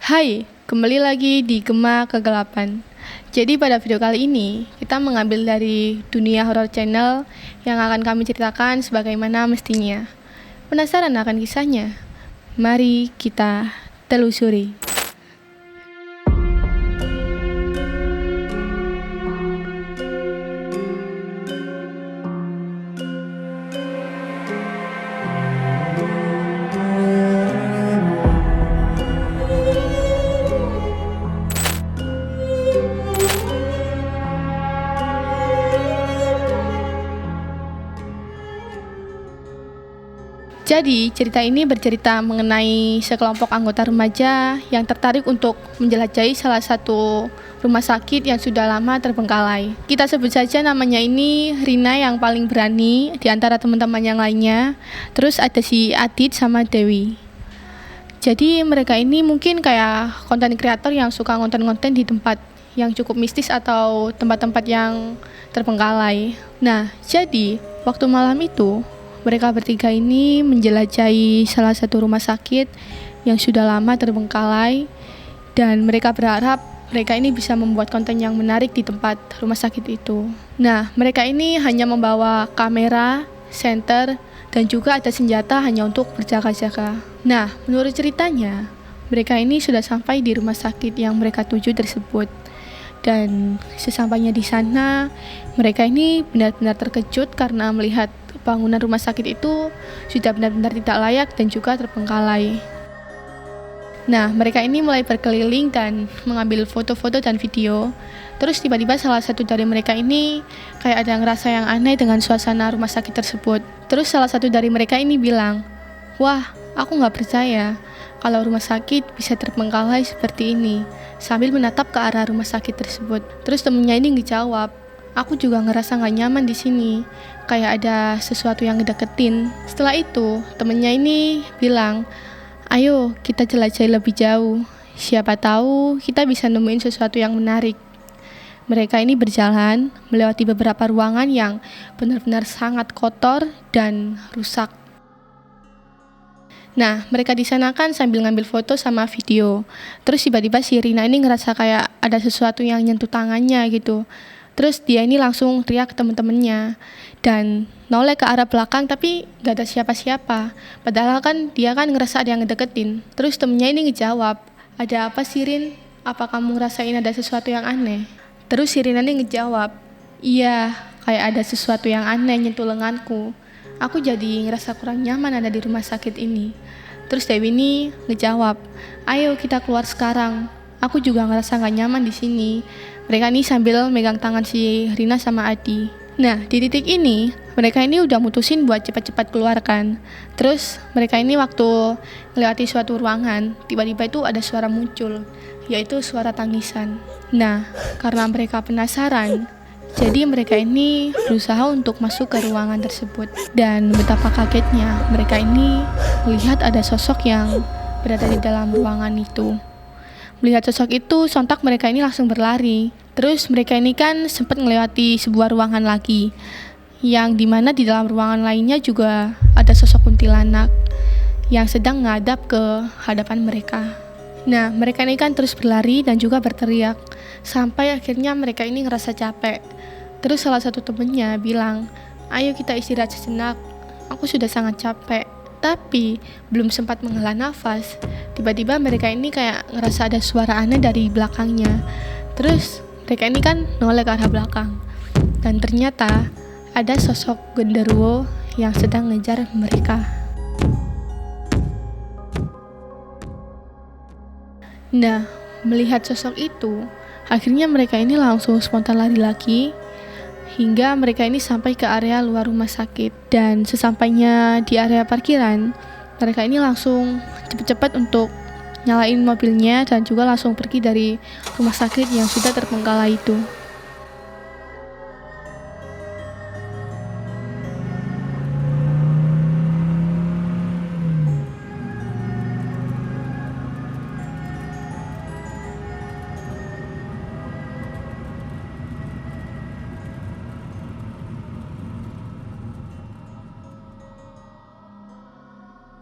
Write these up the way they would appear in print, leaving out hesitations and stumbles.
Hai, kembali lagi di Gema Kegelapan. Jadi pada video kali ini, kita mengambil dari dunia horror channel yang akan kami ceritakan sebagaimana mestinya. Penasaran akan kisahnya? Mari kita telusuri. Jadi, cerita ini bercerita mengenai sekelompok anggota remaja yang tertarik untuk menjelajahi salah satu rumah sakit yang sudah lama terbengkalai. Kita sebut saja namanya ini Rina yang paling berani di antara teman-teman yang lainnya. Terus ada si Adit sama Dewi. Jadi mereka ini mungkin kayak konten kreator yang suka konten-konten di tempat yang cukup mistis atau tempat-tempat yang terbengkalai. Nah, jadi waktu malam itu mereka bertiga ini menjelajahi salah satu rumah sakit yang sudah lama terbengkalai dan mereka berharap mereka ini bisa membuat konten yang menarik di tempat rumah sakit itu. Nah, mereka ini hanya membawa kamera, senter, dan juga ada senjata hanya untuk berjaga-jaga. Nah, menurut ceritanya, mereka ini sudah sampai di rumah sakit yang mereka tuju tersebut. Dan sesampainya di sana, mereka ini benar-benar terkejut karena melihat bangunan rumah sakit itu sudah benar-benar tidak layak dan juga terbengkalai. Nah, mereka ini mulai berkeliling dan mengambil foto-foto dan video. Terus tiba-tiba salah satu dari mereka ini kayak ada ngerasa yang aneh dengan suasana rumah sakit tersebut. Terus salah satu dari mereka ini bilang, "Wah, aku nggak percaya kalau rumah sakit bisa terbengkalai seperti ini," sambil menatap ke arah rumah sakit tersebut. Terus temennya ini ngejawab, "Aku juga ngerasa nggak nyaman di sini, kayak ada sesuatu yang ngedeketin." Setelah itu, temennya ini bilang, "Ayo kita jelajahi lebih jauh, siapa tahu kita bisa nemuin sesuatu yang menarik." Mereka ini berjalan melewati beberapa ruangan yang benar-benar sangat kotor dan rusak. Nah, mereka di sana kan sambil ngambil foto sama video. Terus tiba-tiba si Rina ini ngerasa kayak ada sesuatu yang nyentuh tangannya gitu. Terus dia ini langsung teriak ke temen-temennya dan noleh ke arah belakang tapi gak ada siapa-siapa. Padahal kan dia kan ngerasa ada yang ngedeketin. Terus temennya ini ngejawab, "Ada apa sih Rin? Apa kamu ngerasain ada sesuatu yang aneh?" Terus si Rina ini ngejawab, "Iya, kayak ada sesuatu yang aneh nyentuh lenganku. Aku jadi ngerasa kurang nyaman ada di rumah sakit ini." Terus Dewi ini ngejawab, "Ayo kita keluar sekarang. Aku juga ngerasa gak nyaman di sini." Mereka ini sambil megang tangan si Rina sama Adi. Nah, di titik ini, mereka ini udah mutusin buat cepat-cepat keluar kan. Terus mereka ini waktu melewati suatu ruangan, tiba-tiba itu ada suara muncul, yaitu suara tangisan. Nah, karena mereka penasaran, jadi mereka ini berusaha untuk masuk ke ruangan tersebut. Dan betapa kagetnya, mereka ini melihat ada sosok yang berada di dalam ruangan itu. Melihat sosok itu, sontak mereka ini langsung berlari. Terus mereka ini kan sempat melewati sebuah ruangan lagi, yang dimana di dalam ruangan lainnya juga ada sosok kuntilanak yang sedang menghadap ke hadapan mereka. Nah, mereka ini kan terus berlari dan juga berteriak, sampai akhirnya mereka ini ngerasa capek. Terus salah satu temennya bilang, "Ayo kita istirahat sejenak, aku sudah sangat capek." Tapi belum sempat menghela nafas, tiba-tiba mereka ini kayak ngerasa ada suara aneh dari belakangnya. Terus mereka ini kan noleh ke arah belakang, dan ternyata ada sosok genderuwo yang sedang ngejar mereka. Nah, melihat sosok itu, akhirnya mereka ini langsung spontan lari lagi hingga mereka ini sampai ke area luar rumah sakit. Dan sesampainya di area parkiran, mereka ini langsung cepat-cepat untuk nyalain mobilnya dan juga langsung pergi dari rumah sakit yang sudah terbengkalai itu.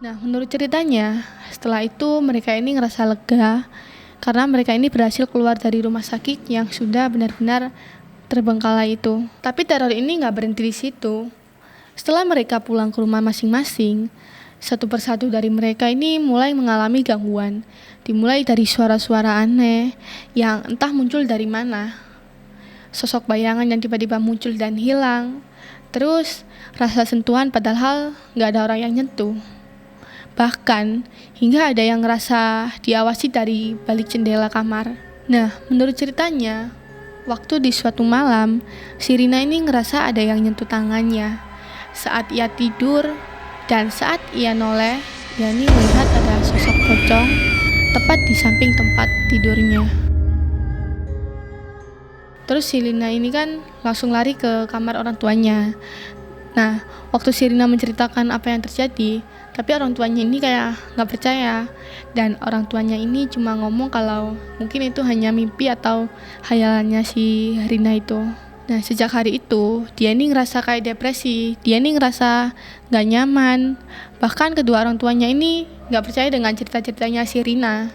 Nah, menurut ceritanya, setelah itu mereka ini ngerasa lega karena mereka ini berhasil keluar dari rumah sakit yang sudah benar-benar terbengkalai itu. Tapi teror ini nggak berhenti di situ. Setelah mereka pulang ke rumah masing-masing, satu persatu dari mereka ini mulai mengalami gangguan. Dimulai dari suara-suara aneh yang entah muncul dari mana. Sosok bayangan yang tiba-tiba muncul dan hilang. Terus rasa sentuhan padahal nggak ada orang yang nyentuh. Bahkan hingga ada yang ngerasa diawasi dari balik jendela kamar. Nah, menurut ceritanya, waktu di suatu malam, si Rina ini ngerasa ada yang nyentuh tangannya. Saat ia tidur dan saat ia noleh, ia ini melihat ada sosok pocong tepat di samping tempat tidurnya. Terus si Rina ini kan langsung lari ke kamar orang tuanya. Nah, waktu si Rina menceritakan apa yang terjadi, tapi orang tuanya ini kayak nggak percaya. Dan orang tuanya ini cuma ngomong kalau mungkin itu hanya mimpi atau hayalannya si Rina itu. Nah, sejak hari itu, dia ini ngerasa kayak depresi. Dia ini ngerasa nggak nyaman. Bahkan kedua orang tuanya ini nggak percaya dengan cerita-ceritanya si Rina.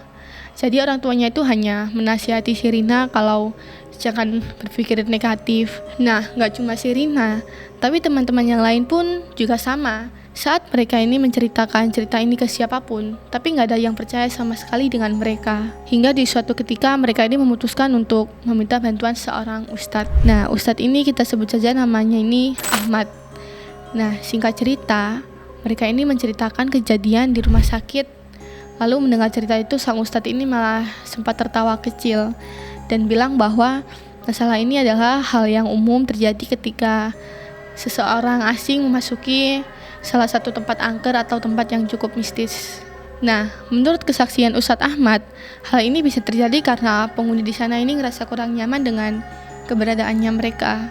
Jadi orang tuanya itu hanya menasihati si Rina kalau jangan berpikir negatif. Nah, nggak cuma si Rina, tapi teman-teman yang lain pun juga sama. Saat mereka ini menceritakan cerita ini ke siapapun, tapi nggak ada yang percaya sama sekali dengan mereka. Hingga di suatu ketika mereka ini memutuskan untuk meminta bantuan seorang ustadz. Nah, ustadz ini kita sebut saja namanya ini Ahmad. Nah, singkat cerita, mereka ini menceritakan kejadian di rumah sakit. Lalu mendengar cerita itu, sang ustadz ini malah sempat tertawa kecil dan bilang bahwa masalah ini adalah hal yang umum terjadi ketika seseorang asing memasuki salah satu tempat angker atau tempat yang cukup mistis. Nah, menurut kesaksian Ustadz Ahmad, hal ini bisa terjadi karena penghuni di sana ini ngerasa kurang nyaman dengan keberadaannya mereka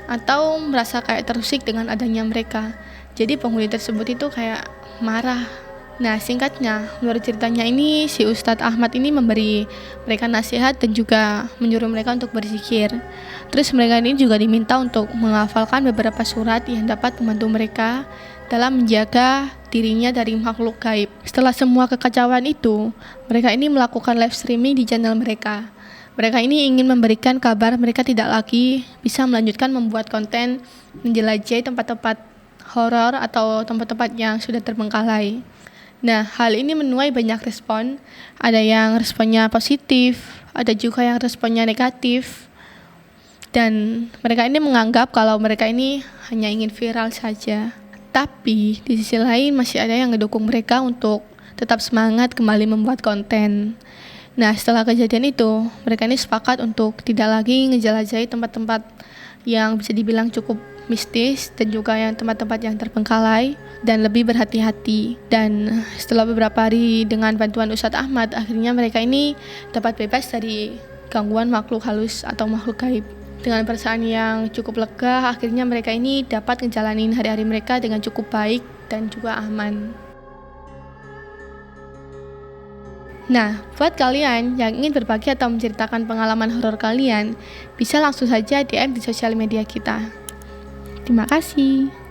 atau merasa kayak terusik dengan adanya mereka. Jadi penghuni tersebut itu kayak marah. Nah, singkatnya, menurut ceritanya ini si Ustadz Ahmad ini memberi mereka nasihat dan juga menyuruh mereka untuk berzikir. Terus mereka ini juga diminta untuk menghafalkan beberapa surat yang dapat membantu mereka dalam menjaga dirinya dari makhluk gaib. Setelah semua kekacauan itu, mereka ini melakukan live streaming di channel mereka. Mereka ini ingin memberikan kabar mereka tidak lagi bisa melanjutkan membuat konten menjelajahi tempat-tempat horor atau tempat-tempat yang sudah terbengkalai. Nah, hal ini menuai banyak respon. Ada yang responnya positif, ada juga yang responnya negatif. Dan mereka ini menganggap kalau mereka ini hanya ingin viral saja. Tapi di sisi lain masih ada yang ngedukung mereka untuk tetap semangat kembali membuat konten. Nah, setelah kejadian itu, mereka ini sepakat untuk tidak lagi ngejelajahi tempat-tempat yang bisa dibilang cukup mistis dan juga yang tempat-tempat yang terbengkalai dan lebih berhati-hati. Dan setelah beberapa hari dengan bantuan Ustadz Ahmad, akhirnya mereka ini dapat bebas dari gangguan makhluk halus atau makhluk gaib. Dengan perasaan yang cukup lega, akhirnya mereka ini dapat ngejalanin hari-hari mereka dengan cukup baik dan juga aman. Nah, buat kalian yang ingin berbagi atau menceritakan pengalaman horor kalian, bisa langsung saja DM di sosial media kita. Terima kasih.